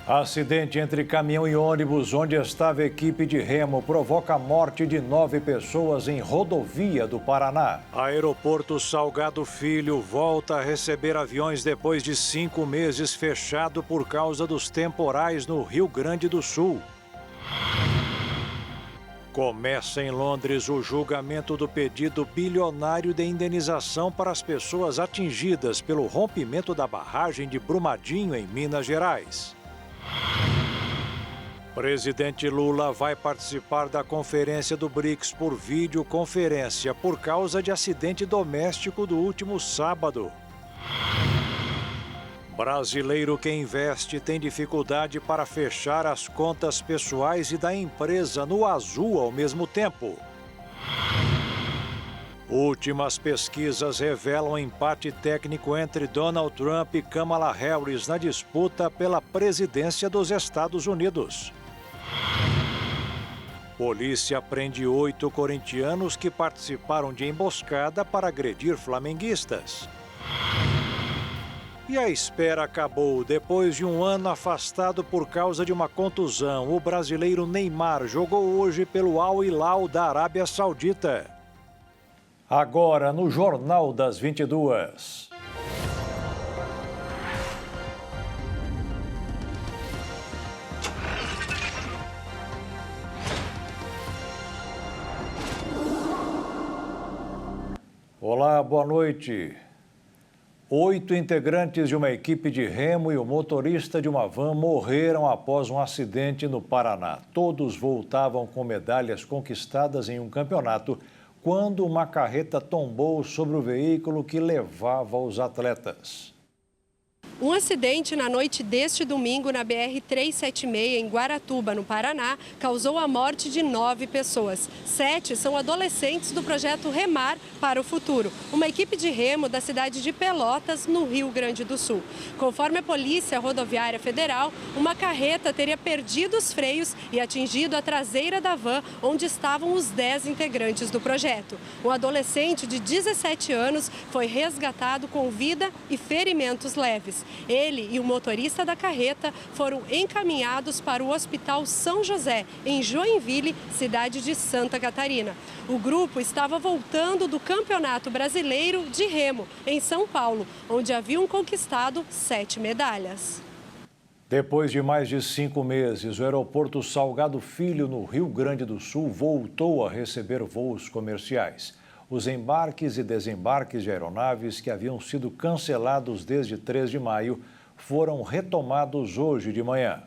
Acidente entre caminhão e ônibus, onde estava a equipe de remo, provoca a morte de 9 pessoas em rodovia do Paraná. Aeroporto Salgado Filho volta a receber aviões depois de 5 meses fechado por causa dos temporais no Rio Grande do Sul. Começa em Londres o julgamento do pedido bilionário de indenização para as pessoas atingidas pelo rompimento da barragem de Brumadinho, em Minas Gerais. Presidente Lula vai participar da conferência do BRICS por videoconferência por causa de acidente doméstico do último sábado. Brasileiro que investe tem dificuldade para fechar as contas pessoais e da empresa no azul ao mesmo tempo. Últimas pesquisas revelam empate técnico entre Donald Trump e Kamala Harris na disputa pela presidência dos Estados Unidos. Polícia prende 8 corintianos que participaram de emboscada para agredir flamenguistas. E a espera acabou. Depois de um ano afastado por causa de uma contusão, o brasileiro Neymar jogou hoje pelo Al Hilal da Arábia Saudita. Agora no Jornal das 22. Olá, boa noite. 8 integrantes de uma equipe de remo e o motorista de uma van morreram após um acidente no Paraná. Todos voltavam com medalhas conquistadas em um campeonato quando uma carreta tombou sobre o veículo que levava os atletas. Um acidente na noite deste domingo na BR-376, em Guaratuba, no Paraná, causou a morte de 9 pessoas. 7 são adolescentes do projeto Remar para o Futuro, uma equipe de remo da cidade de Pelotas, no Rio Grande do Sul. Conforme a Polícia Rodoviária Federal, uma carreta teria perdido os freios e atingido a traseira da van, onde estavam os 10 integrantes do projeto. Um adolescente de 17 anos foi resgatado com vida e ferimentos leves. Ele e o motorista da carreta foram encaminhados para o Hospital São José, em Joinville, cidade de Santa Catarina. O grupo estava voltando do Campeonato Brasileiro de Remo, em São Paulo, onde haviam conquistado 7 medalhas. Depois de mais de 5 meses, o aeroporto Salgado Filho, no Rio Grande do Sul, voltou a receber voos comerciais. Os embarques e desembarques de aeronaves que haviam sido cancelados desde 3 de maio foram retomados hoje de manhã.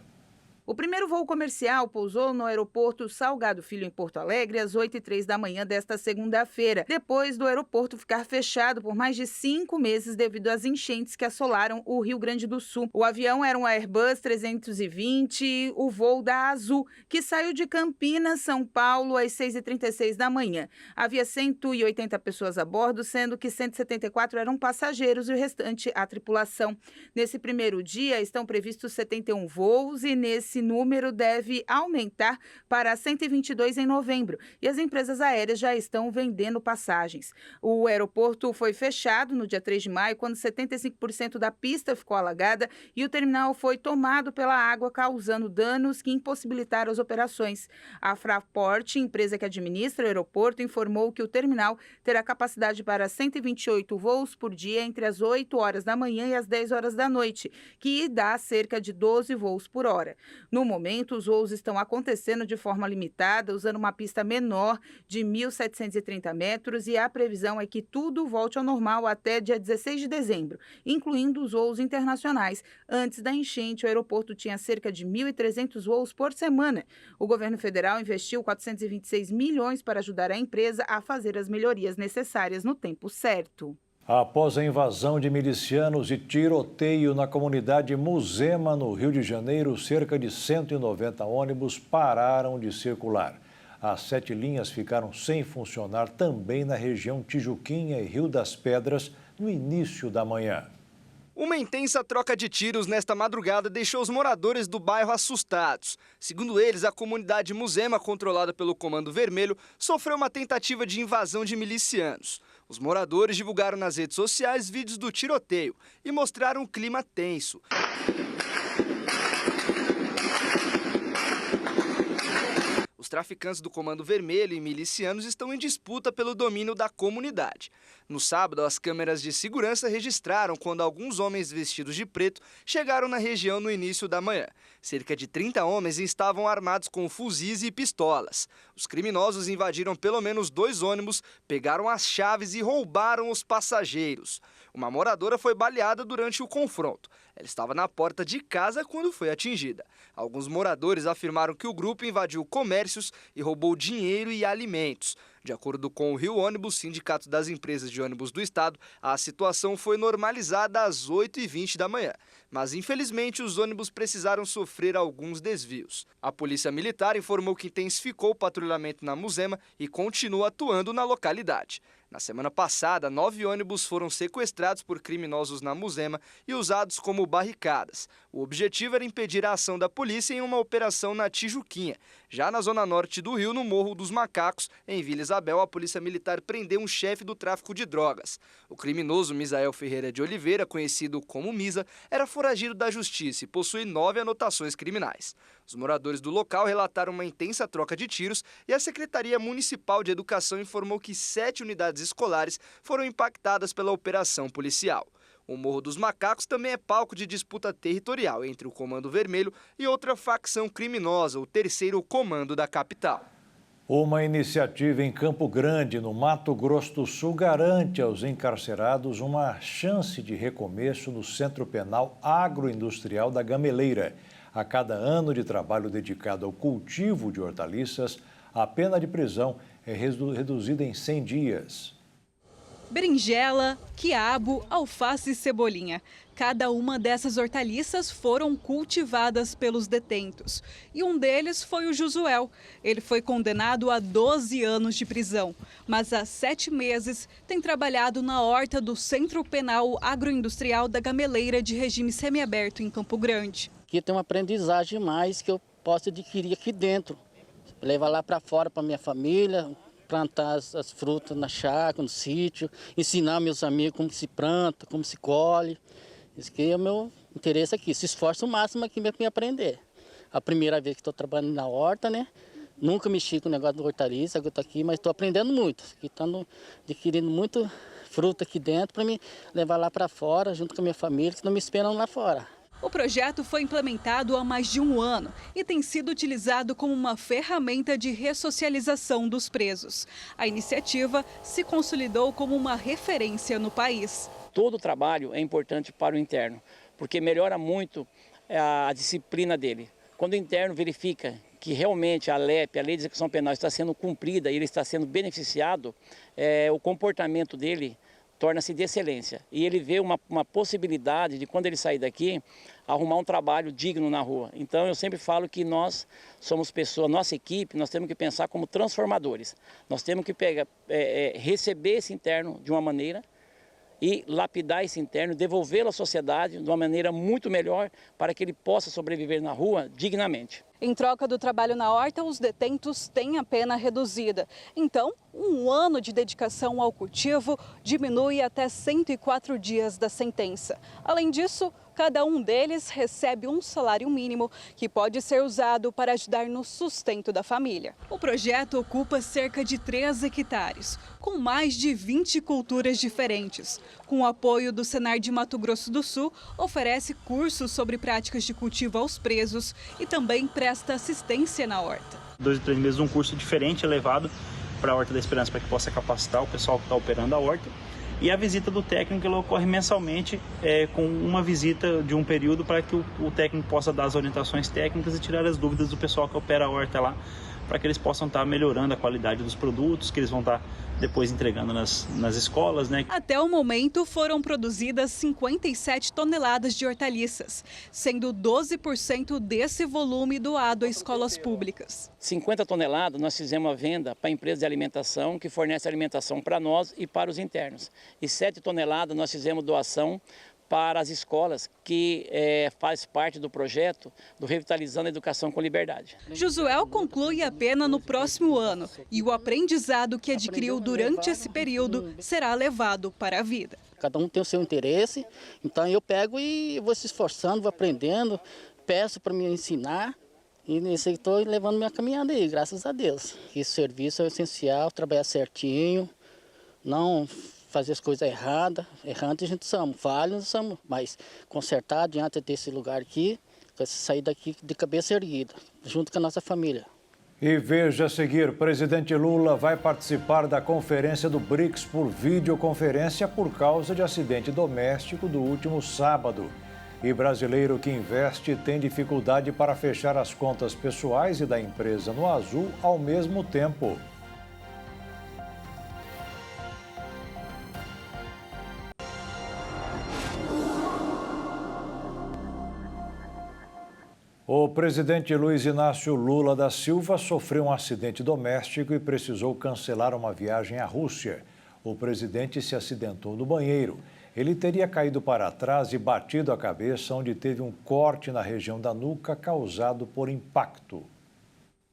O primeiro voo comercial pousou no aeroporto Salgado Filho, em Porto Alegre, às 8h03 da manhã desta segunda-feira, depois do aeroporto ficar fechado por mais de 5 meses devido às enchentes que assolaram o Rio Grande do Sul. O avião era um Airbus 320, o voo da Azul, que saiu de Campinas, São Paulo, às 6h36 da manhã. Havia 180 pessoas a bordo, sendo que 174 eram passageiros e o restante a tripulação. Nesse primeiro dia estão previstos 71 voos e nesse número deve aumentar para 122 em novembro e as empresas aéreas já estão vendendo passagens. O aeroporto foi fechado no dia 3 de maio, quando 75% da pista ficou alagada e o terminal foi tomado pela água, causando danos que impossibilitaram as operações. A Fraport, empresa que administra o aeroporto, informou que o terminal terá capacidade para 128 voos por dia entre as 8 horas da manhã e as 10 horas da noite, que dá cerca de 12 voos por hora. No momento, os voos estão acontecendo de forma limitada, usando uma pista menor de 1.730 metros e a previsão é que tudo volte ao normal até dia 16 de dezembro, incluindo os voos internacionais. Antes da enchente, o aeroporto tinha cerca de 1.300 voos por semana. O governo federal investiu 426 milhões para ajudar a empresa a fazer as melhorias necessárias no tempo certo. Após a invasão de milicianos e tiroteio na comunidade Muzema, no Rio de Janeiro, cerca de 190 ônibus pararam de circular. As 7 linhas ficaram sem funcionar também na região Tijuquinha e Rio das Pedras no início da manhã. Uma intensa troca de tiros nesta madrugada deixou os moradores do bairro assustados. Segundo eles, a comunidade Muzema, controlada pelo Comando Vermelho, sofreu uma tentativa de invasão de milicianos. Os moradores divulgaram nas redes sociais vídeos do tiroteio e mostraram um clima tenso. traficantes do Comando Vermelho e milicianos estão em disputa pelo domínio da comunidade. No sábado, as câmeras de segurança registraram quando alguns homens vestidos de preto chegaram na região no início da manhã. Cerca de 30 homens estavam armados com fuzis e pistolas. Os criminosos invadiram pelo menos 2 ônibus, pegaram as chaves e roubaram os passageiros. Uma moradora foi baleada durante o confronto. Ela estava na porta de casa quando foi atingida. Alguns moradores afirmaram que o grupo invadiu comércios e roubou dinheiro e alimentos. De acordo com o Rio Ônibus, Sindicato das Empresas de Ônibus do Estado, a situação foi normalizada às 8h20 da manhã. Mas, infelizmente, os ônibus precisaram sofrer alguns desvios. A Polícia Militar informou que intensificou o patrulhamento na Muzema e continua atuando na localidade. Na semana passada, 9 ônibus foram sequestrados por criminosos na Muzema e usados como barricadas. O objetivo era impedir a ação da polícia em uma operação na Tijuquinha. Já na zona norte do Rio, no Morro dos Macacos, em Vila Isabel, a Polícia Militar prendeu um chefe do tráfico de drogas. O criminoso Misael Ferreira de Oliveira, conhecido como Misa, era foragido da justiça e possui 9 anotações criminais. Os moradores do local relataram uma intensa troca de tiros e a Secretaria Municipal de Educação informou que 7 unidades escolares foram impactadas pela operação policial. O Morro dos Macacos também é palco de disputa territorial entre o Comando Vermelho e outra facção criminosa, o 3º Comando da capital. Uma iniciativa em Campo Grande, no Mato Grosso do Sul, garante aos encarcerados uma chance de recomeço no Centro Penal Agroindustrial da Gameleira. A cada ano de trabalho dedicado ao cultivo de hortaliças, a pena de prisão é reduzida em 100 dias. Berinjela, quiabo, alface e cebolinha. Cada uma dessas hortaliças foram cultivadas pelos detentos. E um deles foi o Josuel. Ele foi condenado a 12 anos de prisão, mas há 7 meses tem trabalhado na horta do Centro Penal Agroindustrial da Gameleira de regime semiaberto em Campo Grande. Aqui tem uma aprendizagem mais que eu posso adquirir aqui dentro. Levar lá para fora para minha família, plantar as frutas na chácara, no sítio, ensinar meus amigos como se planta, como se colhe. Isso que é o meu interesse aqui. Se esforço o máximo aqui para aprender. A primeira vez que estou trabalhando na horta, né? Nunca mexi com o negócio de hortaliça, eu estou aqui, mas estou aprendendo muito. Estou adquirindo muito fruta aqui dentro para me levar lá para fora, junto com a minha família, que não me esperam lá fora. O projeto foi implementado há mais de 1 ano e tem sido utilizado como uma ferramenta de ressocialização dos presos. A iniciativa se consolidou como uma referência no país. Todo o trabalho é importante para o interno, porque melhora muito a disciplina dele. Quando o interno verifica que realmente a LEP, a Lei de Execução Penal, está sendo cumprida e ele está sendo beneficiado, o comportamento dele torna-se de excelência. E ele vê uma possibilidade de, quando ele sair daqui, arrumar um trabalho digno na rua. Então, eu sempre falo que nós somos pessoas, nossa equipe, nós temos que pensar como transformadores. Nós temos que receber esse interno de uma maneira e lapidar esse interno, devolvê-lo à sociedade de uma maneira muito melhor para que ele possa sobreviver na rua dignamente. Em troca do trabalho na horta, os detentos têm a pena reduzida. Então, 1 ano de dedicação ao cultivo diminui até 104 dias da sentença. Além disso, cada um deles recebe um salário mínimo que pode ser usado para ajudar no sustento da família. O projeto ocupa cerca de 3 hectares, com mais de 20 culturas diferentes. Com o apoio do Senar de Mato Grosso do Sul, oferece cursos sobre práticas de cultivo aos presos e também presta assistência na horta. 2 a 3 meses, um curso diferente levado para a Horta da Esperança, para que possa capacitar o pessoal que está operando a horta. E a visita do técnico ela ocorre mensalmente, com uma visita de um período para que o técnico possa dar as orientações técnicas e tirar as dúvidas do pessoal que opera a horta lá, para que eles possam estar melhorando a qualidade dos produtos, que eles vão estar depois entregando nas escolas, né? Até o momento foram produzidas 57 toneladas de hortaliças, sendo 12% desse volume doado a escolas públicas. 50 toneladas nós fizemos a venda para a empresa de alimentação, que fornece alimentação para nós e para os internos. E 7 toneladas nós fizemos doação para as escolas, que faz parte do projeto do Revitalizando a Educação com Liberdade. Josuel conclui a pena no próximo ano e o aprendizado que adquiriu durante esse período será levado para a vida. Cada um tem o seu interesse, então eu pego e vou se esforçando, vou aprendendo, peço para me ensinar E nisso estou levando minha caminhada aí, graças a Deus. Esse serviço é essencial, trabalhar certinho, não fazer as coisas erradas. Errante a gente somos, falhos somos, mas consertar diante desse lugar aqui, sair daqui de cabeça erguida, junto com a nossa família. E veja a seguir, presidente Lula vai participar da conferência do BRICS por videoconferência por causa de acidente doméstico do último sábado. E brasileiro que investe tem dificuldade para fechar as contas pessoais e da empresa no azul ao mesmo tempo. O presidente Luiz Inácio Lula da Silva sofreu um acidente doméstico e precisou cancelar uma viagem à Rússia. O presidente se acidentou no banheiro. Ele teria caído para trás e batido a cabeça, onde teve um corte na região da nuca causado por impacto.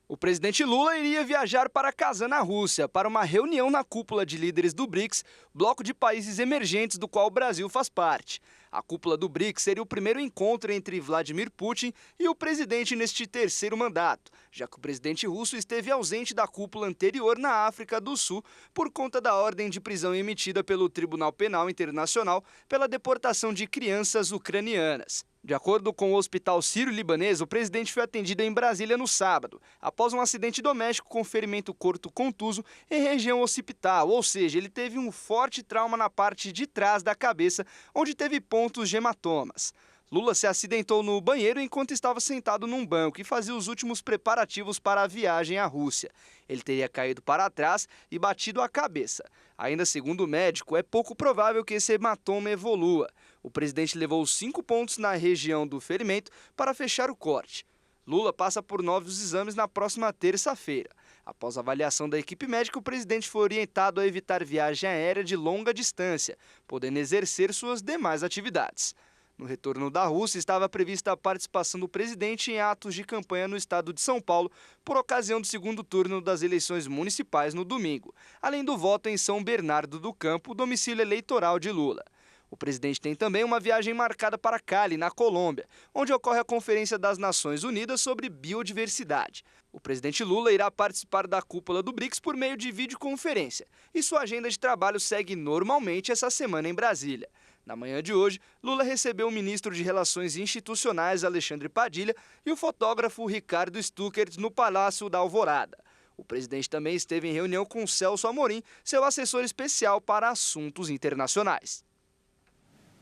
O presidente Lula iria viajar para Kazan, na Rússia, para uma reunião na cúpula de líderes do BRICS, bloco de países emergentes do qual o Brasil faz parte. A cúpula do BRICS seria o primeiro encontro entre Vladimir Putin e o presidente neste terceiro mandato, já que o presidente russo esteve ausente da cúpula anterior na África do Sul por conta da ordem de prisão emitida pelo Tribunal Penal Internacional pela deportação de crianças ucranianas. De acordo com o Hospital Sírio-Libanês, o presidente foi atendido em Brasília no sábado, após um acidente doméstico com ferimento curto contuso em região occipital, ou seja, ele teve um forte trauma na parte de trás da cabeça, onde teve pontos de hematomas. Lula se acidentou no banheiro enquanto estava sentado num banco e fazia os últimos preparativos para a viagem à Rússia. Ele teria caído para trás e batido a cabeça. Ainda segundo o médico, é pouco provável que esse hematoma evolua. O presidente levou 5 pontos na região do ferimento para fechar o corte. Lula passa por novos exames na próxima terça-feira. Após a avaliação da equipe médica, o presidente foi orientado a evitar viagem aérea de longa distância, podendo exercer suas demais atividades. No retorno da Rússia, estava prevista a participação do presidente em atos de campanha no estado de São Paulo, por ocasião do segundo turno das eleições municipais no domingo, além do voto em São Bernardo do Campo, domicílio eleitoral de Lula. O presidente tem também uma viagem marcada para Cali, na Colômbia, onde ocorre a Conferência das Nações Unidas sobre Biodiversidade. O presidente Lula irá participar da cúpula do BRICS por meio de videoconferência, e sua agenda de trabalho segue normalmente essa semana em Brasília. Na manhã de hoje, Lula recebeu o ministro de Relações Institucionais, Alexandre Padilha, e o fotógrafo Ricardo Stuckert no Palácio da Alvorada. O presidente também esteve em reunião com Celso Amorim, seu assessor especial para assuntos internacionais.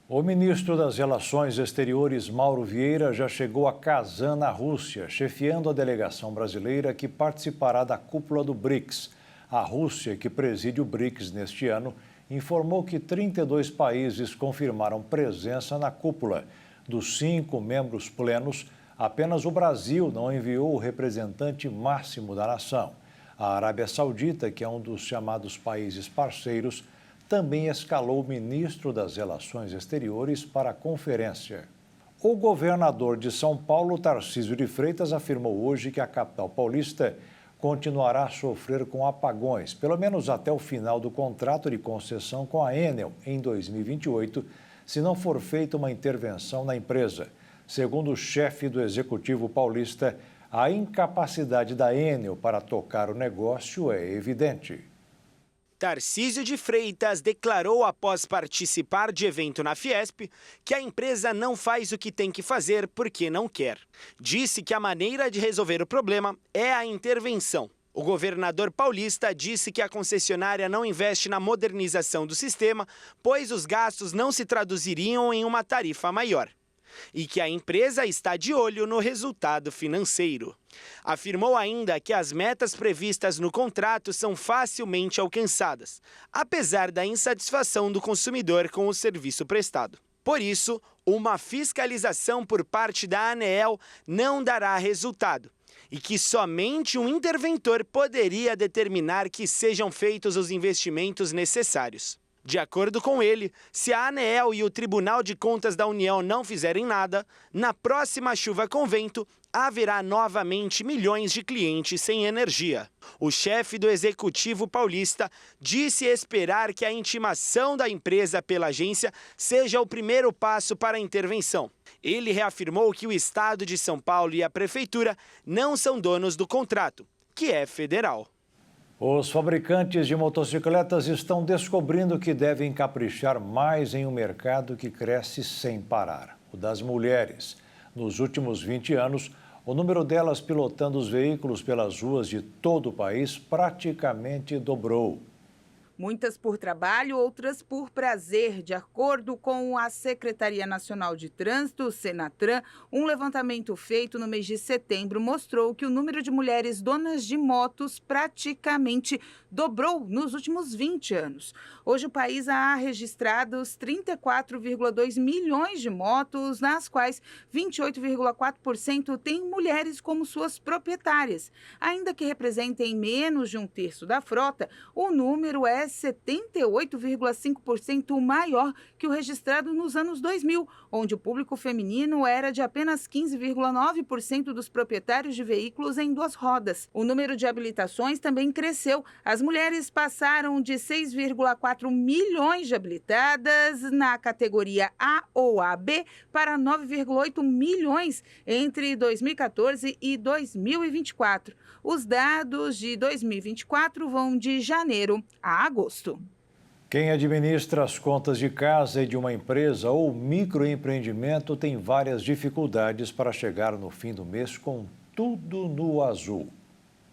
O ministro das Relações Exteriores, Mauro Vieira, já chegou a Kazan, na Rússia, chefiando a delegação brasileira que participará da cúpula do BRICS. A Rússia, que preside o BRICS neste ano, informou que 32 países confirmaram presença na cúpula. Dos 5 membros plenos, apenas o Brasil não enviou o representante máximo da nação. A Arábia Saudita, que é um dos chamados países parceiros, também escalou o ministro das Relações Exteriores para a conferência. O governador de São Paulo, Tarcísio de Freitas, afirmou hoje que a capital paulista continuará a sofrer com apagões, pelo menos até o final do contrato de concessão com a Enel, em 2028, se não for feita uma intervenção na empresa. Segundo o chefe do Executivo paulista, a incapacidade da Enel para tocar o negócio é evidente. Tarcísio de Freitas declarou após participar de evento na Fiesp que a empresa não faz o que tem que fazer porque não quer. Disse que a maneira de resolver o problema é a intervenção. O governador paulista disse que a concessionária não investe na modernização do sistema, pois os gastos não se traduziriam em uma tarifa maior. E que a empresa está de olho no resultado financeiro. Afirmou ainda que as metas previstas no contrato são facilmente alcançadas, apesar da insatisfação do consumidor com o serviço prestado. Por isso, uma fiscalização por parte da ANEEL não dará resultado e que somente um interventor poderia determinar que sejam feitos os investimentos necessários. De acordo com ele, se a ANEEL e o Tribunal de Contas da União não fizerem nada, na próxima chuva com vento, haverá novamente milhões de clientes sem energia. O chefe do executivo paulista disse esperar que a intimação da empresa pela agência seja o primeiro passo para a intervenção. Ele reafirmou que o Estado de São Paulo e a Prefeitura não são donos do contrato, que é federal. Os fabricantes de motocicletas estão descobrindo que devem caprichar mais em um mercado que cresce sem parar, o das mulheres. Nos últimos 20 anos, o número delas pilotando os veículos pelas ruas de todo o país praticamente dobrou. Muitas por trabalho, outras por prazer. De acordo com a Secretaria Nacional de Trânsito, Senatran, um levantamento feito no mês de setembro mostrou que o número de mulheres donas de motos praticamente dobrou nos últimos 20 anos. Hoje o país há registrados 34,2 milhões de motos, nas quais 28,4% têm mulheres como suas proprietárias. Ainda que representem menos de um terço da frota, o número é 78,5% maior que o registrado nos anos 2000, onde o público feminino era de apenas 15,9% dos proprietários de veículos em duas rodas. O número de habilitações também cresceu. As mulheres passaram de 6,4 milhões de habilitadas na categoria A ou AB para 9,8 milhões entre 2014 e 2024. Os dados de 2024 vão de janeiro a agosto. Quem administra as contas de casa e de uma empresa ou microempreendimento tem várias dificuldades para chegar no fim do mês com tudo no azul.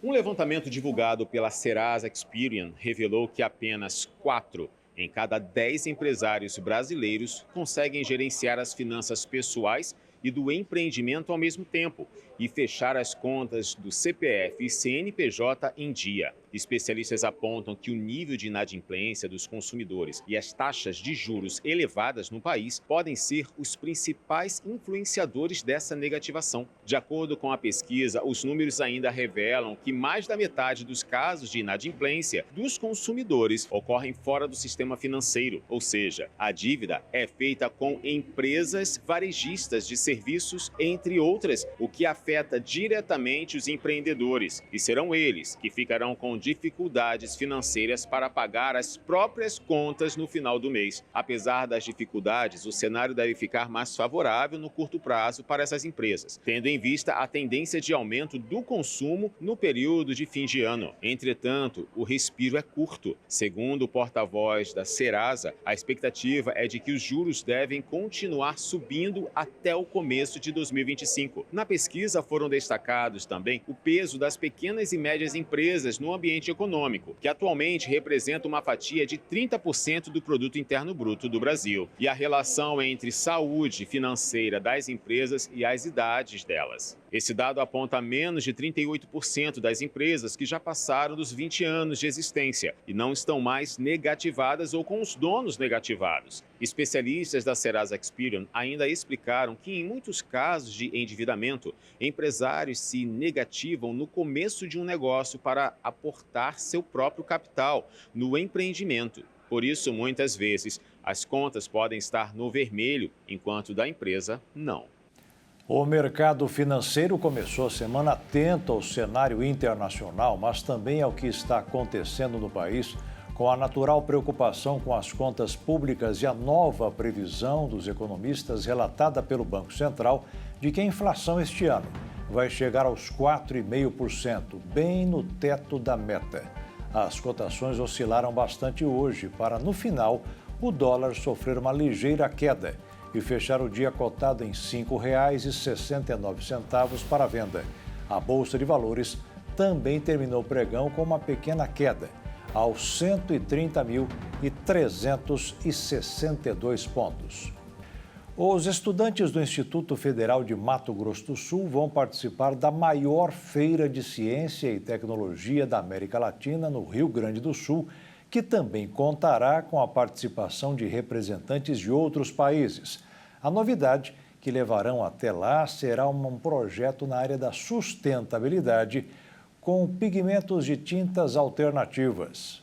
Um levantamento divulgado pela Serasa Experian revelou que apenas 4 em cada 10 empresários brasileiros conseguem gerenciar as finanças pessoais e do empreendimento ao mesmo tempo e fechar as contas do CPF e CNPJ em dia. Especialistas apontam que o nível de inadimplência dos consumidores e as taxas de juros elevadas no país podem ser os principais influenciadores dessa negativação. De acordo com a pesquisa, os números ainda revelam que mais da metade dos casos de inadimplência dos consumidores ocorrem fora do sistema financeiro, ou seja, a dívida é feita com empresas varejistas de serviços, entre outras, o que afeta diretamente os empreendedores, e serão eles que ficarão com dificuldades financeiras para pagar as próprias contas no final do mês. Apesar das dificuldades, o cenário deve ficar mais favorável no curto prazo para essas empresas, tendo em vista a tendência de aumento do consumo no período de fim de ano. Entretanto, o respiro é curto. Segundo o porta-voz da Serasa, a expectativa é de que os juros devem continuar subindo até o começo de 2025. Na pesquisa foram destacados também o peso das pequenas e médias empresas no ambiente econômico, que atualmente representa uma fatia de 30% do produto interno bruto do Brasil, e a relação entre saúde financeira das empresas e as idades delas. Esse dado aponta menos de 38% das empresas que já passaram dos 20 anos de existência e não estão mais negativadas ou com os donos negativados. Especialistas da Serasa Experian ainda explicaram que, em muitos casos de endividamento, empresários se negativam no começo de um negócio para aportar seu próprio capital no empreendimento. Por isso, muitas vezes, as contas podem estar no vermelho, enquanto da empresa, não. O mercado financeiro começou a semana atento ao cenário internacional, mas também ao que está acontecendo no país, com a natural preocupação com as contas públicas e a nova previsão dos economistas relatada pelo Banco Central de que a inflação este ano vai chegar aos 4,5%, bem no teto da meta. As cotações oscilaram bastante hoje para, no final, o dólar sofrer uma ligeira queda e fechar o dia cotado em R$ 5,69 para a venda. A Bolsa de Valores também terminou o pregão com uma pequena queda, aos 130.362 pontos. Os estudantes do Instituto Federal de Mato Grosso do Sul vão participar da maior feira de ciência e tecnologia da América Latina, no Rio Grande do Sul, que também contará com a participação de representantes de outros países. A novidade que levarão até lá será um projeto na área da sustentabilidade com pigmentos de tintas alternativas.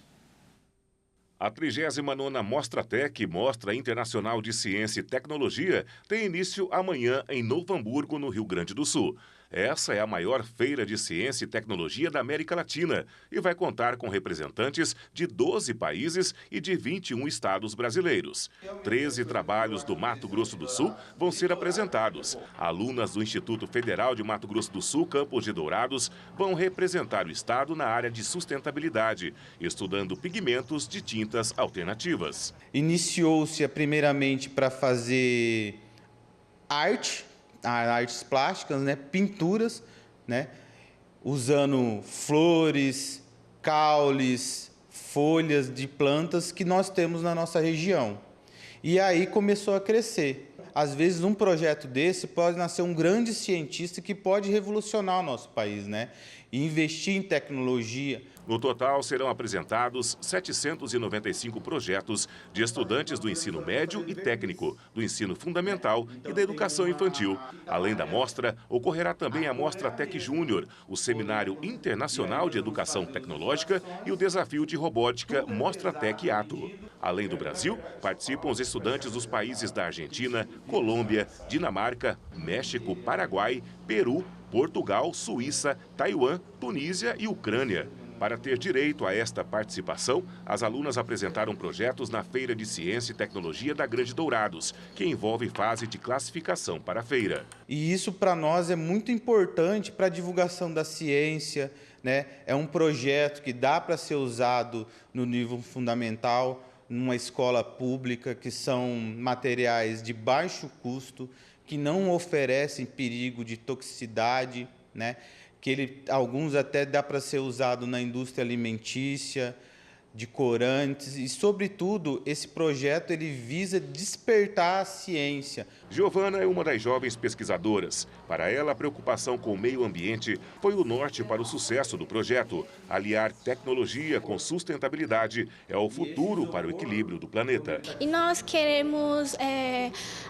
A 39ª Mostratec, Mostra Internacional de Ciência e Tecnologia, tem início amanhã em Novo Hamburgo, no Rio Grande do Sul. Essa é a maior feira de ciência e tecnologia da América Latina e vai contar com representantes de 12 países e de 21 estados brasileiros. 13 trabalhos do Mato Grosso do Sul vão ser apresentados. Alunas do Instituto Federal de Mato Grosso do Sul, campus de Dourados, vão representar o estado na área de sustentabilidade, estudando pigmentos de tintas alternativas. Iniciou-se primeiramente para fazer artes plásticas, né, pinturas, né, usando flores, caules, folhas de plantas que nós temos na nossa região. E aí começou a crescer. Às vezes um projeto desse pode nascer um grande cientista que pode revolucionar o nosso país, né, e investir em tecnologia. No total, serão apresentados 795 projetos de estudantes do ensino médio e técnico, do ensino fundamental e da educação infantil. Além da mostra, ocorrerá também a Mostra Tec Júnior, o Seminário Internacional de Educação Tecnológica e o Desafio de Robótica Mostra Tec Ato. Além do Brasil, participam os estudantes dos países da Argentina, Colômbia, Dinamarca, México, Paraguai, Peru, Portugal, Suíça, Taiwan, Tunísia e Ucrânia. Para ter direito a esta participação, as alunas apresentaram projetos na Feira de Ciência e Tecnologia da Grande Dourados, que envolve fase de classificação para a feira. E isso para nós é muito importante para a divulgação da ciência, né? É um projeto que dá para ser usado no nível fundamental, numa escola pública, que são materiais de baixo custo, que não oferecem perigo de toxicidade, né? Alguns até dá para ser usado na indústria alimentícia, de corantes e, sobretudo, esse projeto ele visa despertar a ciência. Giovana é uma das jovens pesquisadoras. Para ela, a preocupação com o meio ambiente foi o norte para o sucesso do projeto. Aliar tecnologia com sustentabilidade é o futuro para o equilíbrio do planeta. E nós queremos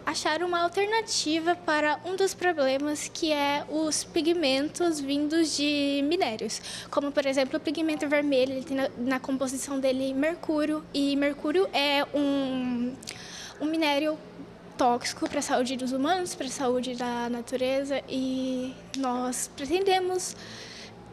achar uma alternativa para um dos problemas, que é os pigmentos vindos de minérios. Como, por exemplo, o pigmento vermelho, ele tem na composição dele mercúrio, e mercúrio é um minério tóxico para a saúde dos humanos, para a saúde da natureza, e nós pretendemos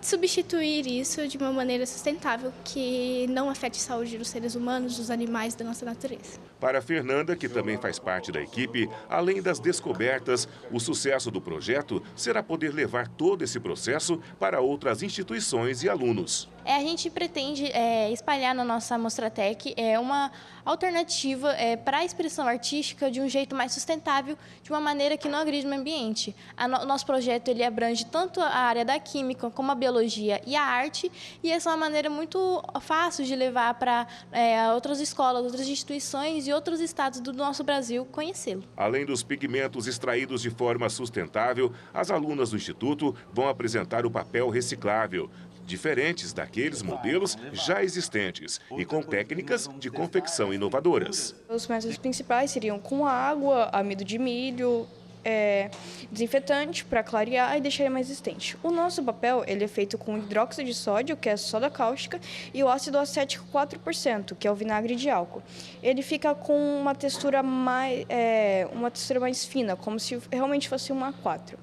substituir isso de uma maneira sustentável, que não afete a saúde dos seres humanos, dos animais, da nossa natureza. Para a Fernanda, que também faz parte da equipe, além das descobertas, o sucesso do projeto será poder levar todo esse processo para outras instituições e alunos. A gente pretende espalhar na nossa Mostratec uma alternativa para a expressão artística de um jeito mais sustentável, de uma maneira que não agride o meio ambiente. O nosso projeto ele abrange tanto a área da química como a biologia e a arte, e essa é uma maneira muito fácil de levar para outras escolas, outras instituições e outros estados do nosso Brasil conhecê-lo. Além dos pigmentos extraídos de forma sustentável, as alunas do Instituto vão apresentar o papel reciclável, diferentes daqueles modelos já existentes e com técnicas de confecção inovadoras. Os métodos principais seriam com água, amido de milho, desinfetante para clarear e deixar ele mais resistente. O nosso papel ele é feito com hidróxido de sódio, que é soda cáustica, e o ácido acético 4%, que é o vinagre de álcool. Ele fica com uma textura mais fina, como se realmente fosse um A4.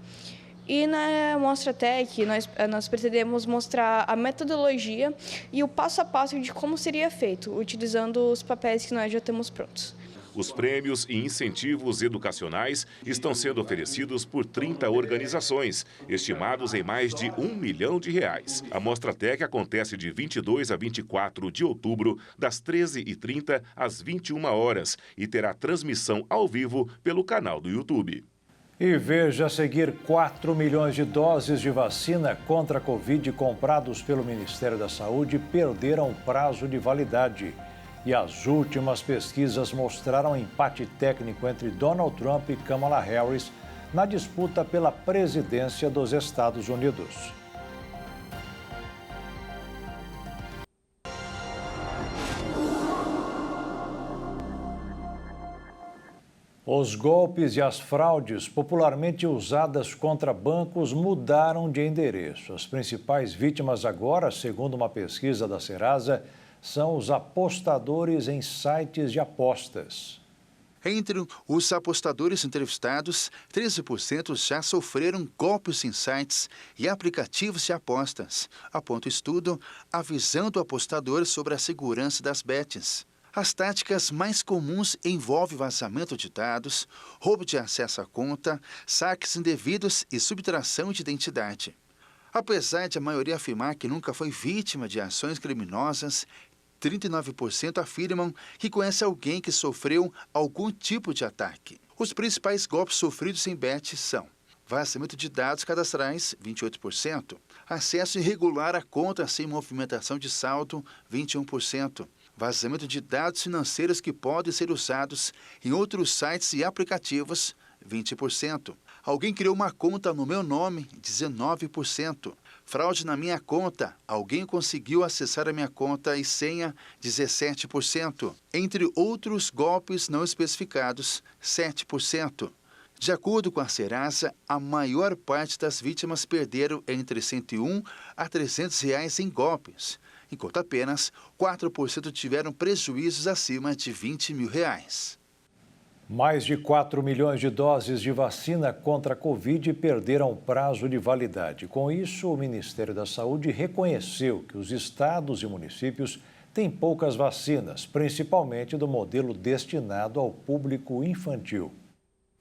E na Mostratec, nós pretendemos mostrar a metodologia e o passo a passo de como seria feito, utilizando os papéis que nós já temos prontos. Os prêmios e incentivos educacionais estão sendo oferecidos por 30 organizações, estimados em mais de R$1 milhão. A Mostratec acontece de 22 a 24 de outubro, das 13h30 às 21 horas, e terá transmissão ao vivo pelo canal do YouTube. E veja a seguir: 4 milhões de doses de vacina contra a Covid comprados pelo Ministério da Saúde perderam o prazo de validade. E as últimas pesquisas mostraram empate técnico entre Donald Trump e Kamala Harris na disputa pela presidência dos Estados Unidos. Os golpes e as fraudes popularmente usadas contra bancos mudaram de endereço. As principais vítimas agora, segundo uma pesquisa da Serasa, são os apostadores em sites de apostas. Entre os apostadores entrevistados, 13% já sofreram golpes em sites e aplicativos de apostas, aponta o estudo, avisando o apostador sobre a segurança das bets. As táticas mais comuns envolvem vazamento de dados, roubo de acesso à conta, saques indevidos e subtração de identidade. Apesar de a maioria afirmar que nunca foi vítima de ações criminosas, 39% afirmam que conhece alguém que sofreu algum tipo de ataque. Os principais golpes sofridos em bet são vazamento de dados cadastrais, 28%, acesso irregular à conta sem movimentação de saldo, 21%, vazamento de dados financeiros que podem ser usados em outros sites e aplicativos, 20%. Alguém criou uma conta no meu nome, 19%. Fraude na minha conta, alguém conseguiu acessar a minha conta e senha, 17%. Entre outros golpes não especificados, 7%. De acordo com a Serasa, a maior parte das vítimas perderam entre R$ 101 a R$ 300 em golpes, enquanto apenas 4% tiveram prejuízos acima de R$ 20 mil. Mais de 4 milhões de doses de vacina contra a Covid perderam prazo de validade. Com isso, o Ministério da Saúde reconheceu que os estados e municípios têm poucas vacinas, principalmente do modelo destinado ao público infantil.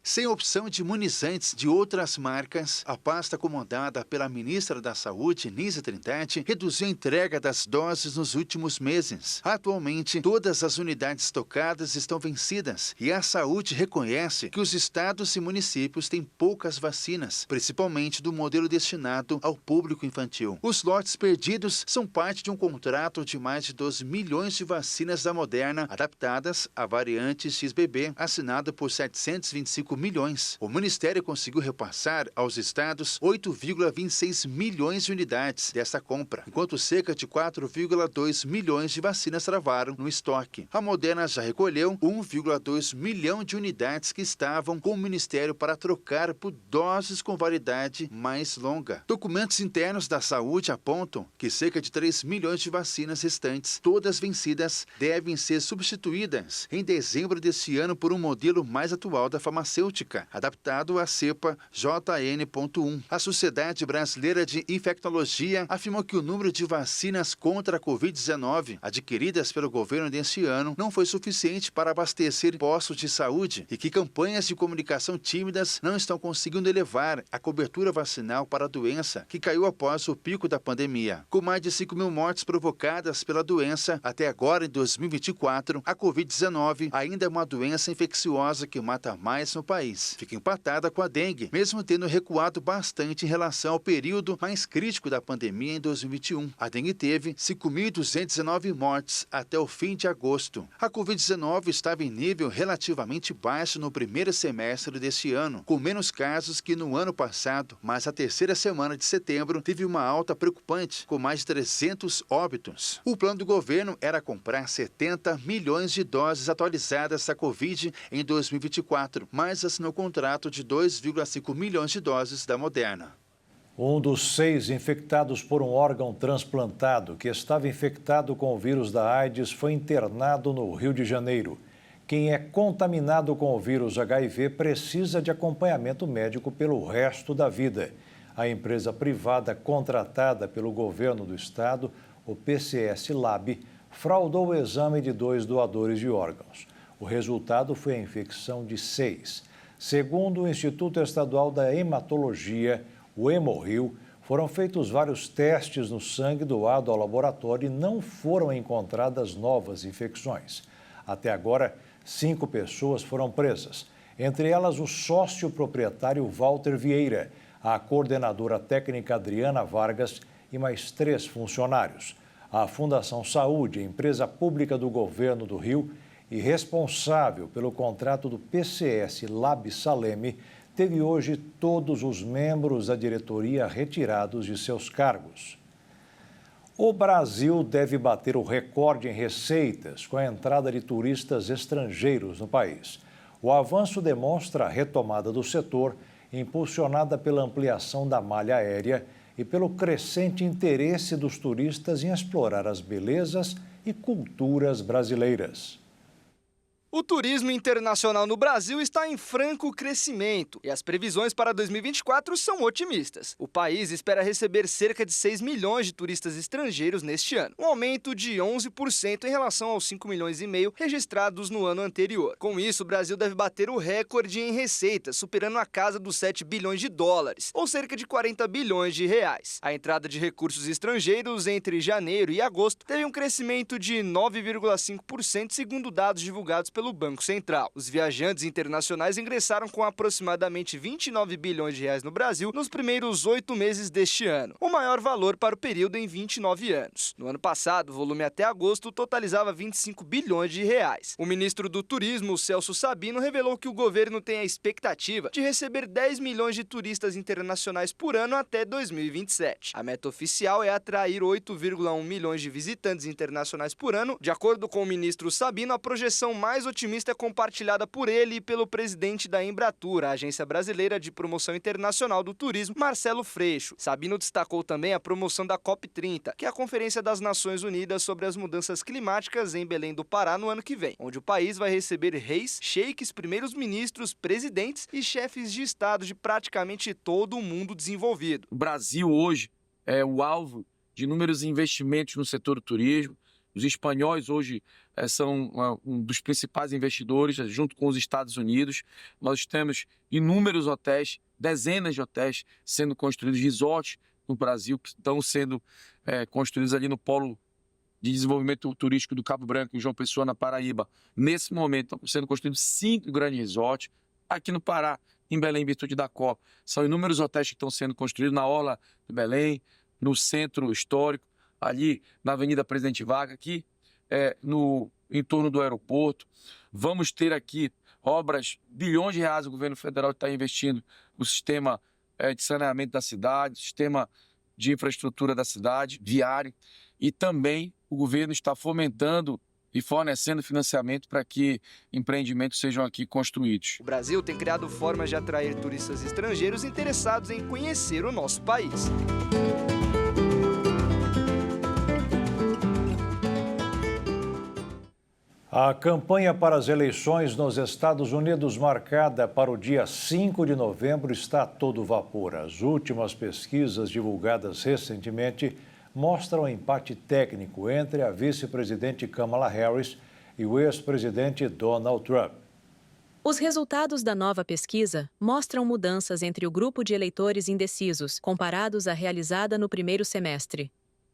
Sem opção de imunizantes de outras marcas, a pasta comandada pela ministra da Saúde, Nízia Trindade, reduziu a entrega das doses nos últimos meses. Atualmente, todas as unidades estocadas estão vencidas e a saúde reconhece que os estados e municípios têm poucas vacinas, principalmente do modelo destinado ao público infantil. Os lotes perdidos são parte de um contrato de mais de 12 milhões de vacinas da Moderna, adaptadas à variante XBB, assinado por 725 milhões. O Ministério conseguiu repassar aos estados 8,26 milhões de unidades dessa compra, enquanto cerca de 4,2 milhões de vacinas travaram no estoque. A Moderna já recolheu 1,2 milhão de unidades que estavam com o Ministério para trocar por doses com validade mais longa. Documentos internos da saúde apontam que cerca de 3 milhões de vacinas restantes, todas vencidas, devem ser substituídas em dezembro deste ano por um modelo mais atual da farmacêutica, adaptado à cepa JN.1. A Sociedade Brasileira de Infectologia afirmou que o número de vacinas contra a Covid-19 adquiridas pelo governo deste ano não foi suficiente para abastecer postos de saúde e que campanhas de comunicação tímidas não estão conseguindo elevar a cobertura vacinal para a doença, que caiu após o pico da pandemia. Com mais de 5 mil mortes provocadas pela doença, até agora, em 2024, a Covid-19 ainda é uma doença infecciosa que mata mais no país. Fica empatada com a dengue, mesmo tendo recuado bastante em relação ao período mais crítico da pandemia em 2021. A dengue teve 5.219 mortes até o fim de agosto. A Covid-19 estava em nível relativamente baixo no primeiro semestre deste ano, com menos casos que no ano passado, mas a terceira semana de setembro teve uma alta preocupante, com mais de 300 óbitos. O plano do governo era comprar 70 milhões de doses atualizadas da Covid em 2024, mas assinou contrato de 2,5 milhões de doses da Moderna. Um dos 6 infectados por um órgão transplantado que estava infectado com o vírus da AIDS foi internado no Rio de Janeiro. Quem é contaminado com o vírus HIV precisa de acompanhamento médico pelo resto da vida. A empresa privada contratada pelo governo do estado, o PCS Lab, fraudou o exame de 2 doadores de órgãos. O resultado foi a infecção de 6. Segundo o Instituto Estadual da Hematologia, o Hemorrio, foram feitos vários testes no sangue doado ao laboratório e não foram encontradas novas infecções. Até agora, 5 pessoas foram presas, entre elas o sócio proprietário Walter Vieira, a coordenadora técnica Adriana Vargas e mais 3 funcionários. A Fundação Saúde, empresa pública do governo do Rio, e responsável pelo contrato do PCS Lab Saleme, teve hoje todos os membros da diretoria retirados de seus cargos. O Brasil deve bater o recorde em receitas com a entrada de turistas estrangeiros no país. O avanço demonstra a retomada do setor, impulsionada pela ampliação da malha aérea e pelo crescente interesse dos turistas em explorar as belezas e culturas brasileiras. O turismo internacional no Brasil está em franco crescimento e as previsões para 2024 são otimistas. O país espera receber cerca de 6 milhões de turistas estrangeiros neste ano, um aumento de 11% em relação aos 5,5 milhões registrados no ano anterior. Com isso, o Brasil deve bater o recorde em receitas, superando a casa dos 7 bilhões de dólares, ou cerca de 40 bilhões de reais. A entrada de recursos estrangeiros entre janeiro e agosto teve um crescimento de 9,5%, segundo dados divulgados pelo Banco Central. Os viajantes internacionais ingressaram com aproximadamente 29 bilhões de reais no Brasil nos primeiros 8 meses deste ano, o maior valor para o período em 29 anos. No ano passado, o volume até agosto totalizava 25 bilhões de reais. O ministro do Turismo, Celso Sabino, revelou que o governo tem a expectativa de receber 10 milhões de turistas internacionais por ano até 2027. A meta oficial é atrair 8,1 milhões de visitantes internacionais por ano. De acordo com o ministro Sabino, a projeção mais otimista é compartilhada por ele e pelo presidente da Embratur, a Agência Brasileira de Promoção Internacional do Turismo, Marcelo Freixo. Sabino destacou também a promoção da COP30, que é a Conferência das Nações Unidas sobre as Mudanças Climáticas em Belém do Pará no ano que vem, onde o país vai receber reis, sheiks, primeiros ministros, presidentes e chefes de estado de praticamente todo o mundo desenvolvido. O Brasil hoje é o alvo de inúmeros investimentos no setor do turismo. Os espanhóis hoje são um dos principais investidores, junto com os Estados Unidos. Nós temos inúmeros hotéis, dezenas de hotéis sendo construídos, resorts no Brasil, que estão sendo construídos ali no polo de desenvolvimento turístico do Cabo Branco, em João Pessoa, na Paraíba. Nesse momento, estão sendo construídos 5 grandes resorts. Aqui no Pará, em Belém, em virtude da COP, são inúmeros hotéis que estão sendo construídos na orla de Belém, no centro histórico, ali na Avenida Presidente Vargas, aqui no entorno do aeroporto. Vamos ter aqui obras, bilhões de reais o governo federal está investindo no sistema de saneamento da cidade, sistema de infraestrutura da cidade, viário, e também o governo está fomentando e fornecendo financiamento para que empreendimentos sejam aqui construídos. O Brasil tem criado formas de atrair turistas estrangeiros interessados em conhecer o nosso país. A campanha para as eleições nos Estados Unidos, marcada para o dia 5 de novembro, está a todo vapor. As últimas pesquisas divulgadas recentemente mostram um empate técnico entre a vice-presidente Kamala Harris e o ex-presidente Donald Trump. Os resultados da nova pesquisa mostram mudanças entre o grupo de eleitores indecisos, comparados à realizada no primeiro semestre.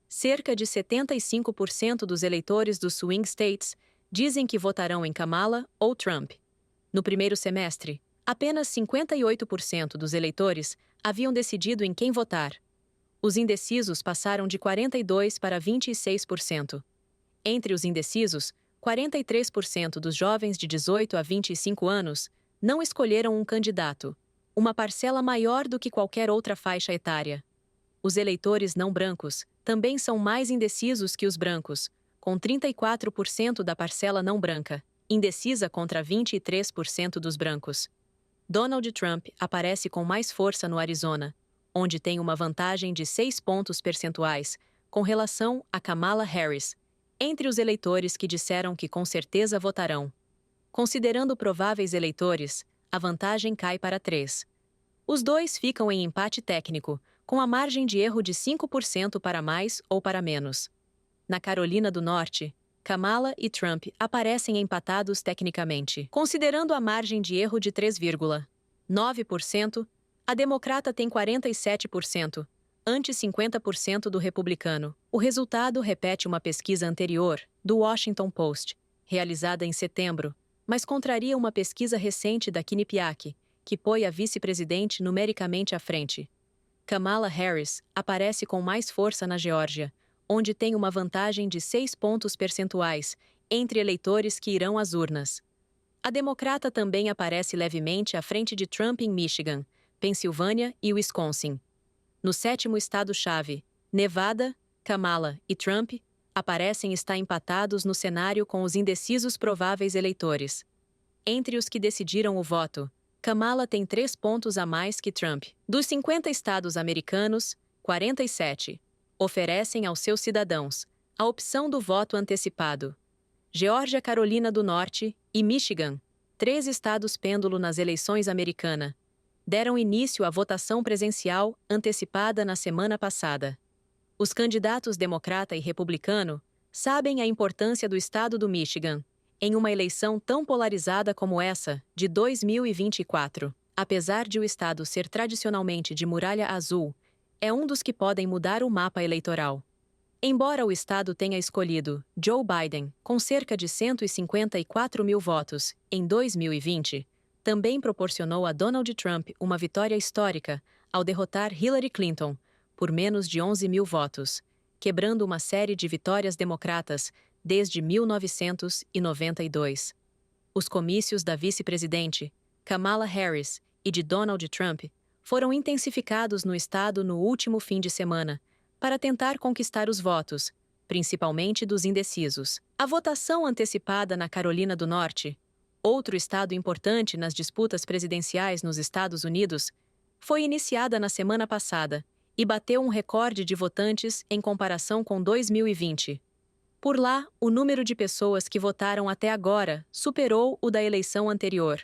Cerca de 75% dos eleitores dos swing states dizem que votarão em Kamala ou Trump. No primeiro semestre, apenas 58% dos eleitores haviam decidido em quem votar. Os indecisos passaram de 42% para 26%. Entre os indecisos, 43% dos jovens de 18 a 25 anos não escolheram um candidato, uma parcela maior do que qualquer outra faixa etária. Os eleitores não brancos também são mais indecisos que os brancos, com 34% da parcela não branca, indecisa contra 23% dos brancos. Donald Trump aparece com mais força no Arizona, onde tem uma vantagem de 6 pontos percentuais com relação a Kamala Harris, entre os eleitores que disseram que com certeza votarão. Considerando prováveis eleitores, a vantagem cai para 3. Os dois ficam em empate técnico, com a margem de erro de 5% para mais ou para menos. Na Carolina do Norte, Kamala e Trump aparecem empatados tecnicamente. Considerando a margem de erro de 3,9%, a democrata tem 47%, ante 50% do republicano. O resultado repete uma pesquisa anterior, do Washington Post, realizada em setembro, mas contraria uma pesquisa recente da Quinnipiac, que põe a vice-presidente numericamente à frente. Kamala Harris aparece com mais força na Geórgia, onde tem uma vantagem de 6 pontos percentuais entre eleitores que irão às urnas. A democrata também aparece levemente à frente de Trump em Michigan, Pensilvânia e Wisconsin. No 7º estado-chave, Nevada, Kamala e Trump aparecem estar empatados no cenário com os indecisos prováveis eleitores. Entre os que decidiram o voto, Kamala tem 3 pontos a mais que Trump. Dos 50 estados americanos, 47 oferecem aos seus cidadãos a opção do voto antecipado. Geórgia, Carolina do Norte e Michigan, 3 estados pêndulo nas eleições americanas, deram início à votação presencial antecipada na semana passada. Os candidatos democrata e republicano sabem a importância do estado do Michigan em uma eleição tão polarizada como essa de 2024. Apesar de o estado ser tradicionalmente de muralha azul, é um dos que podem mudar o mapa eleitoral. Embora o estado tenha escolhido Joe Biden com cerca de 154 mil votos em 2020, também proporcionou a Donald Trump uma vitória histórica ao derrotar Hillary Clinton por menos de 11 mil votos, quebrando uma série de vitórias democratas desde 1992. Os comícios da vice-presidente, Kamala Harris, e de Donald Trump foram intensificados no estado no último fim de semana para tentar conquistar os votos, principalmente dos indecisos. A votação antecipada na Carolina do Norte, outro estado importante nas disputas presidenciais nos Estados Unidos, foi iniciada na semana passada e bateu um recorde de votantes em comparação com 2020. Por lá, o número de pessoas que votaram até agora superou o da eleição anterior.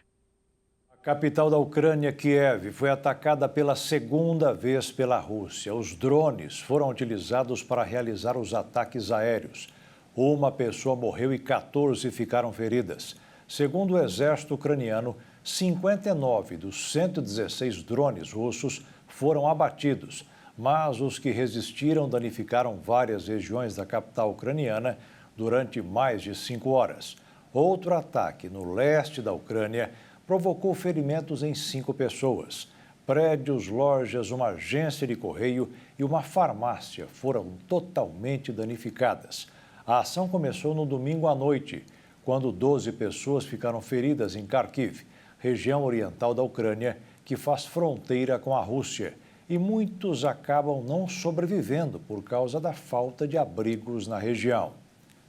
A capital da Ucrânia, Kiev, foi atacada pela segunda vez pela Rússia. Os drones foram utilizados para realizar os ataques aéreos. Uma pessoa morreu e 14 ficaram feridas. Segundo o exército ucraniano, 59 dos 116 drones russos foram abatidos, mas os que resistiram danificaram várias regiões da capital ucraniana durante mais de 5 horas. Outro ataque no leste da Ucrânia provocou ferimentos em 5 pessoas. Prédios, lojas, uma agência de correio e uma farmácia foram totalmente danificadas. A ação começou no domingo à noite, quando 12 pessoas ficaram feridas em Kharkiv, região oriental da Ucrânia, que faz fronteira com a Rússia. E muitos acabam não sobrevivendo por causa da falta de abrigos na região.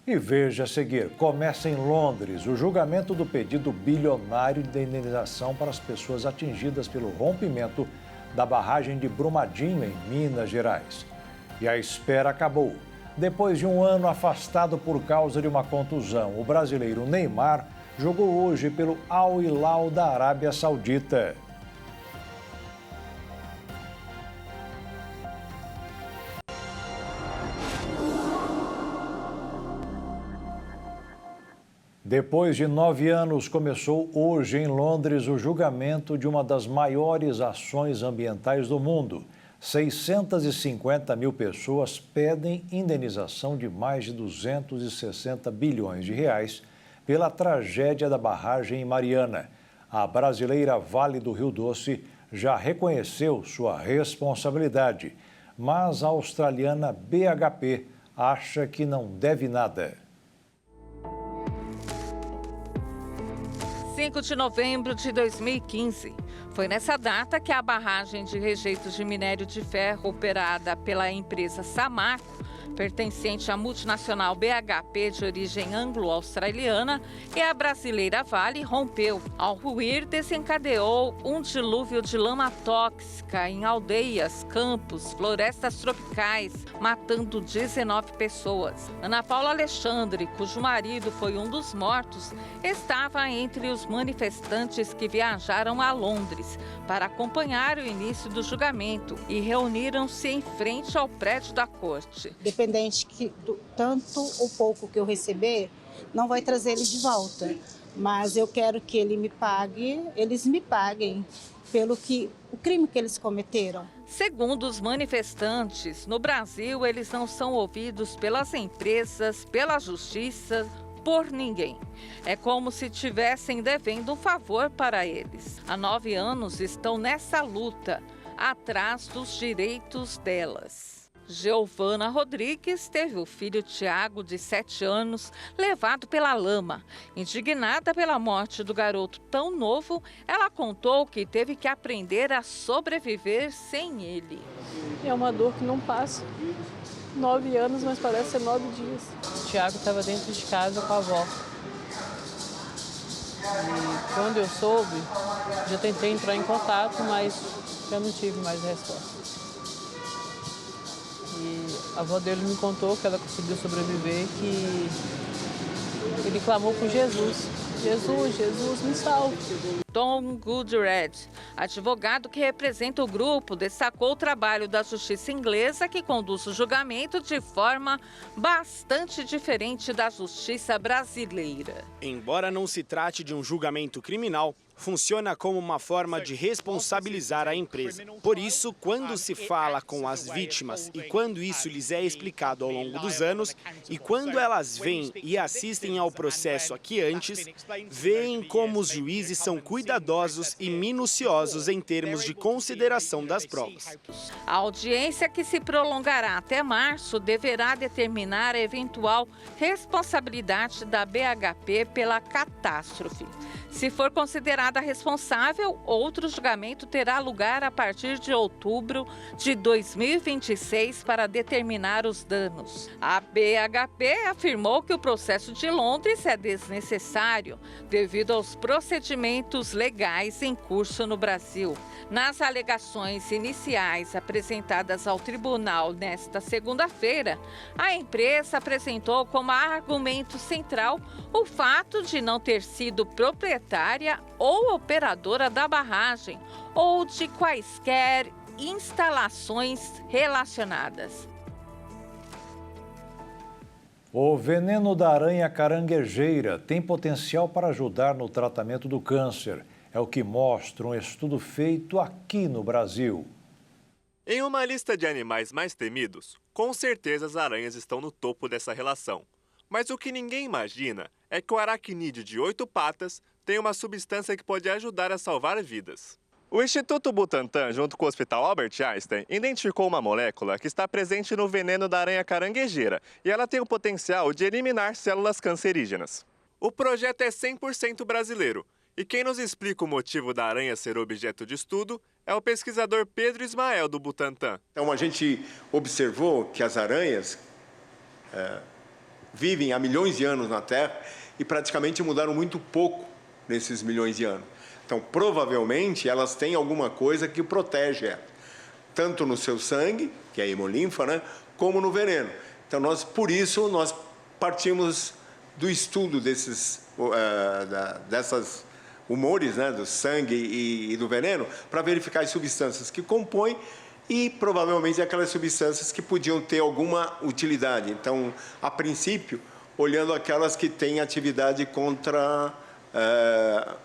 E veja a seguir, começa em Londres o julgamento do pedido bilionário de indenização para as pessoas atingidas pelo rompimento da barragem de Brumadinho, em Minas Gerais. E a espera acabou. Depois de um ano afastado por causa de uma contusão, o brasileiro Neymar jogou hoje pelo Al Hilal da Arábia Saudita. Depois de 9 anos, começou hoje em Londres o julgamento de uma das maiores ações ambientais do mundo. 650 mil pessoas pedem indenização de mais de 260 bilhões de reais pela tragédia da barragem em Mariana. A brasileira Vale do Rio Doce já reconheceu sua responsabilidade, mas a australiana BHP acha que não deve nada. 5 de novembro de 2015. Foi nessa data que a barragem de rejeitos de minério de ferro operada pela empresa Samarco, pertencente à multinacional BHP de origem anglo-australiana, e a brasileira Vale rompeu. Ao ruir, desencadeou um dilúvio de lama tóxica em aldeias, campos, florestas tropicais, matando 19 pessoas. Ana Paula Alexandre, cujo marido foi um dos mortos, estava entre os manifestantes que viajaram a Londres para acompanhar o início do julgamento e reuniram-se em frente ao prédio da corte. Independente que tanto ou pouco que eu receber, não vai trazer ele de volta. Mas eu quero que eles me paguem pelo o crime que eles cometeram. Segundo os manifestantes, no Brasil eles não são ouvidos pelas empresas, pela justiça, por ninguém. É como se estivessem devendo um favor para eles. Há 9 anos estão nessa luta, atrás dos direitos delas. Giovana Rodrigues teve o filho Tiago, de 7 anos, levado pela lama. Indignada pela morte do garoto tão novo, ela contou que teve que aprender a sobreviver sem ele. É uma dor que não passa. 9 anos, mas parece ser 9 dias. O Tiago estava dentro de casa com a avó. E quando eu soube, já tentei entrar em contato, mas já não tive mais resposta. E a avó dele me contou que ela conseguiu sobreviver, que ele clamou por Jesus Jesus me salve. Tom Goodred, advogado que representa o grupo, destacou o trabalho da justiça inglesa, que conduz o julgamento de forma bastante diferente da justiça brasileira. Embora não se trate de um julgamento criminal, funciona como uma forma de responsabilizar a empresa. Por isso, quando se fala com as vítimas e quando isso lhes é explicado ao longo dos anos e quando elas vêm e assistem ao processo aqui antes, veem como os juízes são cuidadosos e minuciosos em termos de consideração das provas. A audiência, que se prolongará até março, deverá determinar a eventual responsabilidade da BHP pela catástrofe. Se for considerada responsável, outro julgamento terá lugar a partir de outubro de 2026 para determinar os danos. A BHP afirmou que o processo de Londres é desnecessário devido aos procedimentos legais em curso no Brasil. Nas alegações iniciais apresentadas ao tribunal nesta segunda-feira, a empresa apresentou como argumento central o fato de não ter sido proprietária ou operadora da barragem ou de quaisquer instalações relacionadas. O veneno da aranha caranguejeira tem potencial para ajudar no tratamento do câncer. É o que mostra um estudo feito aqui no Brasil. Em uma lista de animais mais temidos, com certeza as aranhas estão no topo dessa relação. Mas o que ninguém imagina é que o aracnídeo de 8 patas tem uma substância que pode ajudar a salvar vidas. O Instituto Butantan, junto com o Hospital Albert Einstein, identificou uma molécula que está presente no veneno da aranha caranguejeira e ela tem o potencial de eliminar células cancerígenas. O projeto é 100% brasileiro e quem nos explica o motivo da aranha ser objeto de estudo é o pesquisador Pedro Ismael, do Butantan. Então a gente observou que as aranhas vivem há milhões de anos na Terra e praticamente mudaram muito pouco nesses milhões de anos. Então, provavelmente, elas têm alguma coisa que protege ela, tanto no seu sangue, que é a hemolinfa, né, como no veneno. Então, por isso, nós partimos do estudo dessas humores, né, do sangue e do veneno, para verificar as substâncias que compõem e, provavelmente, aquelas substâncias que podiam ter alguma utilidade. Então, a princípio, olhando aquelas que têm atividade contra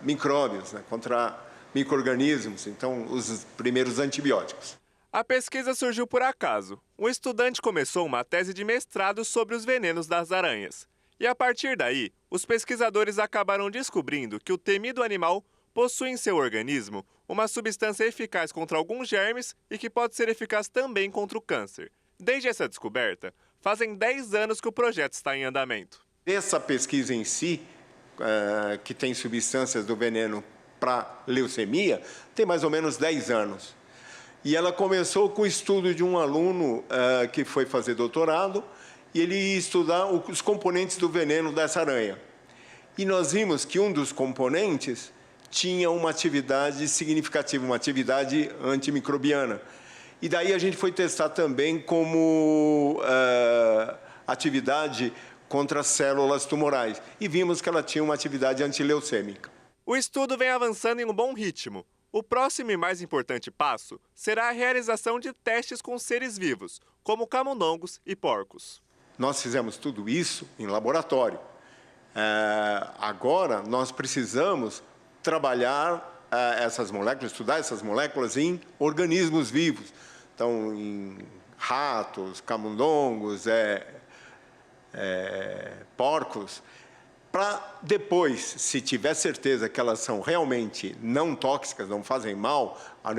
micróbios, né, contra micro-organismos, então os primeiros antibióticos. A pesquisa surgiu por acaso. Um estudante começou uma tese de mestrado sobre os venenos das aranhas. E a partir daí, os pesquisadores acabaram descobrindo que o temido animal possui em seu organismo uma substância eficaz contra alguns germes e que pode ser eficaz também contra o câncer. Desde essa descoberta, fazem 10 anos que o projeto está em andamento. Essa pesquisa em si, que tem substâncias do veneno para leucemia, tem mais ou menos 10 anos. E ela começou com o estudo de um aluno que foi fazer doutorado, e ele ia estudar os componentes do veneno dessa aranha. E nós vimos que um dos componentes tinha uma atividade significativa, uma atividade antimicrobiana. E daí a gente foi testar também como atividade contra células tumorais. E vimos que ela tinha uma atividade antileucêmica. O estudo vem avançando em um bom ritmo. O próximo e mais importante passo será a realização de testes com seres vivos, como camundongos e porcos. Nós fizemos tudo isso em laboratório. Agora, nós precisamos trabalhar essas moléculas, estudar essas moléculas em organismos vivos. Então, em ratos, camundongos, porcos, para depois, se tiver certeza que elas são realmente não tóxicas, não fazem mal a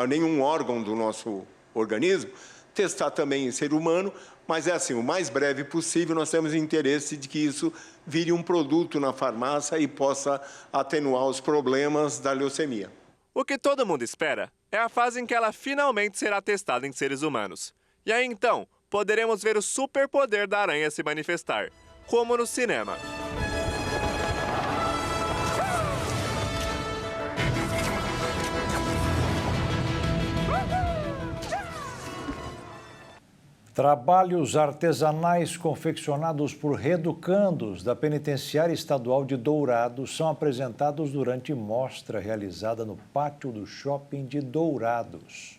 nenhum órgão do nosso organismo, testar também em ser humano, mas é assim, o mais breve possível. Nós temos interesse de que isso vire um produto na farmácia e possa atenuar os problemas da leucemia. O que todo mundo espera é a fase em que ela finalmente será testada em seres humanos. E aí, então, poderemos ver o superpoder da aranha se manifestar, como no cinema. Trabalhos artesanais confeccionados por reeducandos da Penitenciária Estadual de Dourados são apresentados durante mostra realizada no pátio do shopping de Dourados.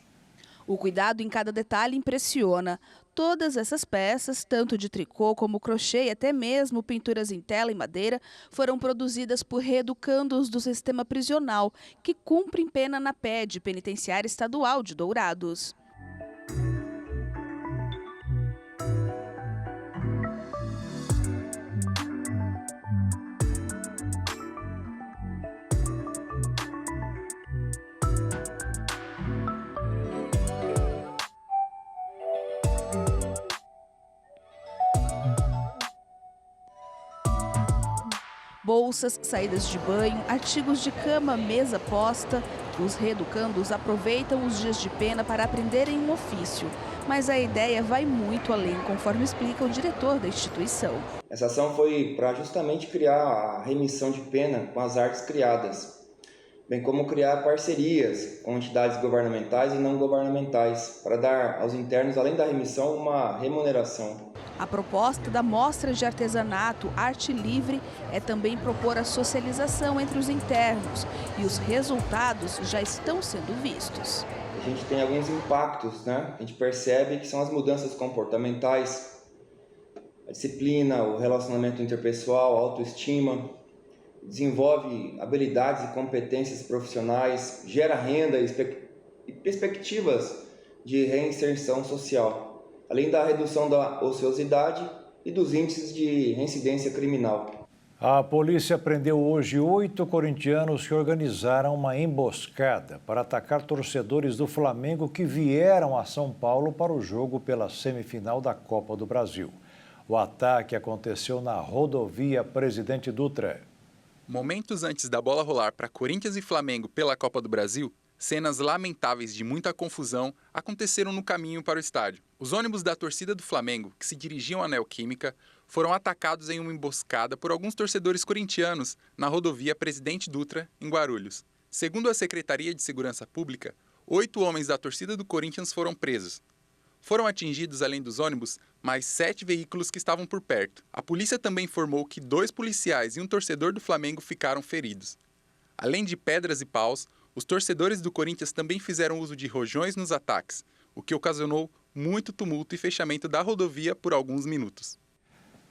O cuidado em cada detalhe impressiona. Todas essas peças, tanto de tricô como crochê e até mesmo pinturas em tela e madeira, foram produzidas por reeducandos do sistema prisional, que cumprem pena na PED, Penitenciária Estadual de Dourados. Bolsas, saídas de banho, artigos de cama, mesa posta. Os reeducandos aproveitam os dias de pena para aprenderem um ofício. Mas a ideia vai muito além, conforme explica o diretor da instituição. Essa ação foi para justamente criar a remissão de pena com as artes criadas, bem como criar parcerias com entidades governamentais e não governamentais, para dar aos internos, além da remissão, uma remuneração. A proposta da mostra de artesanato Arte Livre é também propor a socialização entre os internos, e os resultados já estão sendo vistos. A gente tem alguns impactos, né? A gente percebe que são as mudanças comportamentais, a disciplina, o relacionamento interpessoal, a autoestima, desenvolve habilidades e competências profissionais, gera renda e perspectivas de reinserção social, além da redução da ociosidade e dos índices de reincidência criminal. A polícia prendeu hoje 8 corintianos que organizaram uma emboscada para atacar torcedores do Flamengo que vieram a São Paulo para o jogo pela semifinal da Copa do Brasil. O ataque aconteceu na rodovia Presidente Dutra. Momentos antes da bola rolar para Corinthians e Flamengo pela Copa do Brasil, cenas lamentáveis de muita confusão aconteceram no caminho para o estádio. Os ônibus da torcida do Flamengo, que se dirigiam à Neoquímica, foram atacados em uma emboscada por alguns torcedores corintianos na rodovia Presidente Dutra, em Guarulhos. Segundo a Secretaria de Segurança Pública, 8 homens da torcida do Corinthians foram presos. Foram atingidos, além dos ônibus, mais 7 veículos que estavam por perto. A polícia também informou que 2 policiais e um torcedor do Flamengo ficaram feridos. Além de pedras e paus, os torcedores do Corinthians também fizeram uso de rojões nos ataques, o que ocasionou muito tumulto e fechamento da rodovia por alguns minutos.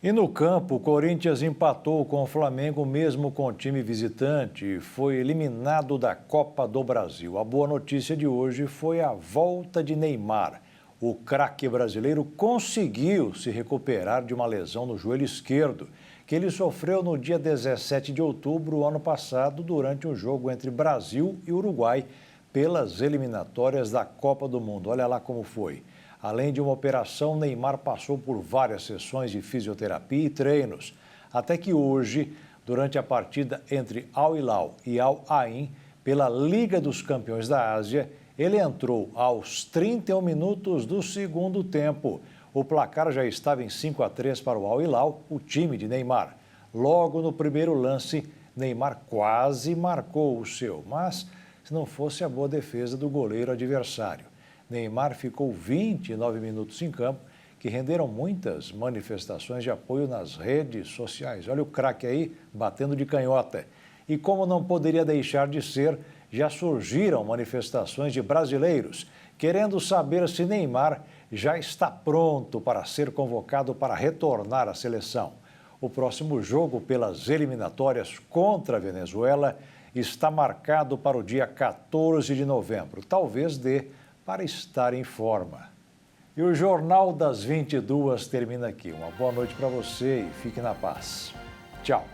E no campo, o Corinthians empatou com o Flamengo mesmo com o time visitante e foi eliminado da Copa do Brasil. A boa notícia de hoje foi a volta de Neymar. O craque brasileiro conseguiu se recuperar de uma lesão no joelho esquerdo, que ele sofreu no dia 17 de outubro do ano passado, durante um jogo entre Brasil e Uruguai, pelas eliminatórias da Copa do Mundo. Olha lá como foi. Além de uma operação, Neymar passou por várias sessões de fisioterapia e treinos, até que hoje, durante a partida entre Al Hilal e Al Ain, pela Liga dos Campeões da Ásia, ele entrou aos 31 minutos do segundo tempo. O placar já estava em 5-3 para o Al Hilal, o time de Neymar. Logo no primeiro lance, Neymar quase marcou o seu, mas se não fosse a boa defesa do goleiro adversário. Neymar ficou 29 minutos em campo, que renderam muitas manifestações de apoio nas redes sociais. Olha o craque aí, batendo de canhota. E como não poderia deixar de ser, já surgiram manifestações de brasileiros querendo saber se Neymar já está pronto para ser convocado para retornar à seleção. O próximo jogo pelas eliminatórias contra a Venezuela está marcado para o dia 14 de novembro. Talvez dê para estar em forma. E o Jornal das 22 termina aqui. Uma boa noite para você e fique na paz. Tchau.